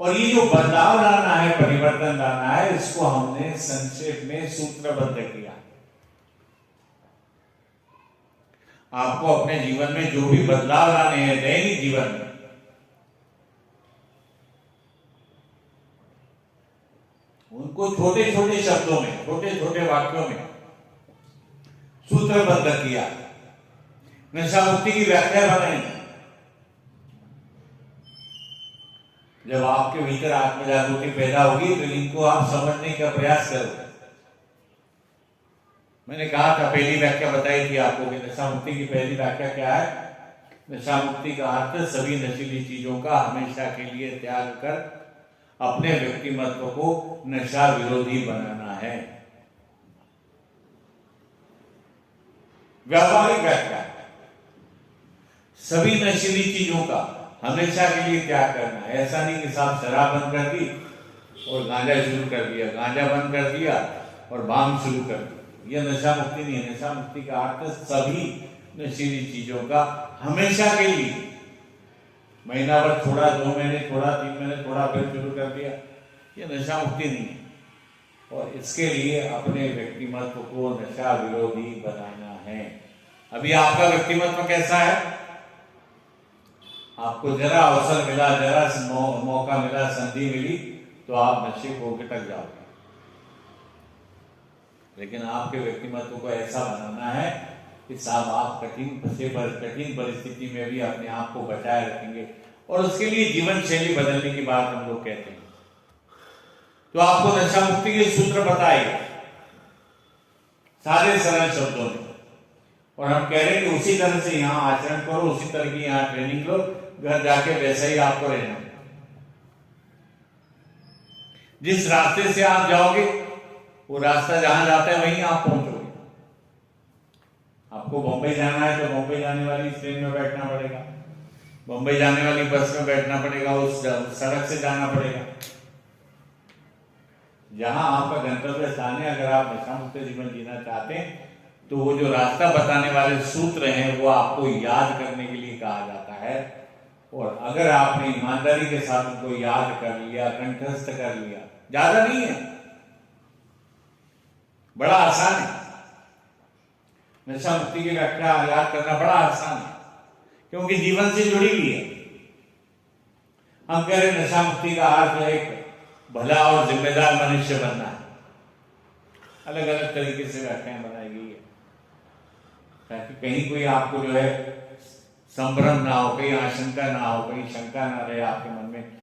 और ये जो बदलाव लाना है, परिवर्तन लाना है, इसको हमने संक्षेप में सूत्रबद्ध किया। आपको अपने जीवन में जो भी बदलाव लाने हैं दैनिक जीवन में, उनको छोटे छोटे शब्दों में, छोटे छोटे वाक्यों में सूत्रबद्ध किया। नशा मुक्ति की व्याख्या बनाई। जब आपके भीतर आत्म जागृति पैदा होगी तो इनको आप समझने का प्रयास करो। मैंने कहा था, पहली व्याख्या बताई थी आपको कि नशा मुक्ति की पहली व्याख्या क्या है। नशा मुक्ति का अर्थ सभी नशीली चीजों का हमेशा के लिए त्याग कर अपने व्यक्तिमत्व को नशा विरोधी बनाना है। व्यावहारिक व्याख्या, सभी नशीली चीजों का हमेशा के लिए त्याग करना है। ऐसा नहीं कि साहब शराब बंद कर दी और गांजा शुरू कर दिया, गांजा बंद कर दिया और भांग शुरू कर दी, यह नशा मुक्ति नहीं है। नशा मुक्ति का अर्थ सभी नशीली चीजों का हमेशा के लिए, महीना भर छोड़ा, 2 महीने छोड़ा, 3 महीने छोड़ा, फिर शुरू कर दिया, यह नशा मुक्ति नहीं है। और इसके लिए अपने व्यक्तिमत्व को नशा विरोधी बनाना है। अभी आपका व्यक्तिमत्व कैसा है? आपको जरा अवसर मिला, जरा मौका मिला, संधि मिली तो आप नशे को गिटक जाओगे। लेकिन आपके व्यक्तिमत्व को ऐसा बनाना है कि साहब आप कठिन परिस्थिति में भी अपने आप को बचाए रखेंगे। और उसके लिए जीवन शैली बदलने की बात हम लोग कहते हैं। तो आपको नशा मुक्ति के सूत्र बताएगा सारे सरल शब्दों में, और हम कह रहे हैं कि उसी तरह से यहाँ आचरण करो, उसी तरह की यहाँ ट्रेनिंग लो, घर जाके वैसा ही आपको रहना। जिस रास्ते से आप जाओगे वो रास्ता जहां जाता है वहीं आप पहुंचोगे। आपको बंबई जाना है तो बंबई जाने वाली ट्रेन में बैठना पड़ेगा, बंबई जाने वाली बस में बैठना पड़ेगा, उस सड़क से जाना पड़ेगा जहां आपका गंतव्य स्थान है। अगर आप नशा मुक्त जीवन जीना चाहते हैं तो वो जो रास्ता बताने वाले सूत्र हैं वो आपको याद करने के लिए कहा जाता है। और अगर आपने ईमानदारी के साथ उनको याद कर लिया, कंठस्थ कर लिया, ज्यादा नहीं है, बड़ा आसान है। नशा मुक्ति की व्याख्या याद करना बड़ा आसान है क्योंकि जीवन से जुड़ी हुई है। हम कह रहे नशा मुक्ति का अर्थ एक भला और जिम्मेदार मनुष्य बनना है। अलग अलग तरीके से व्याख्याएं बनाई गई है ताकि कहीं कोई आपको जो है संभ्रम ना हो, कहीं आशंका ना हो, कहीं शंका ना रहे आपके मन में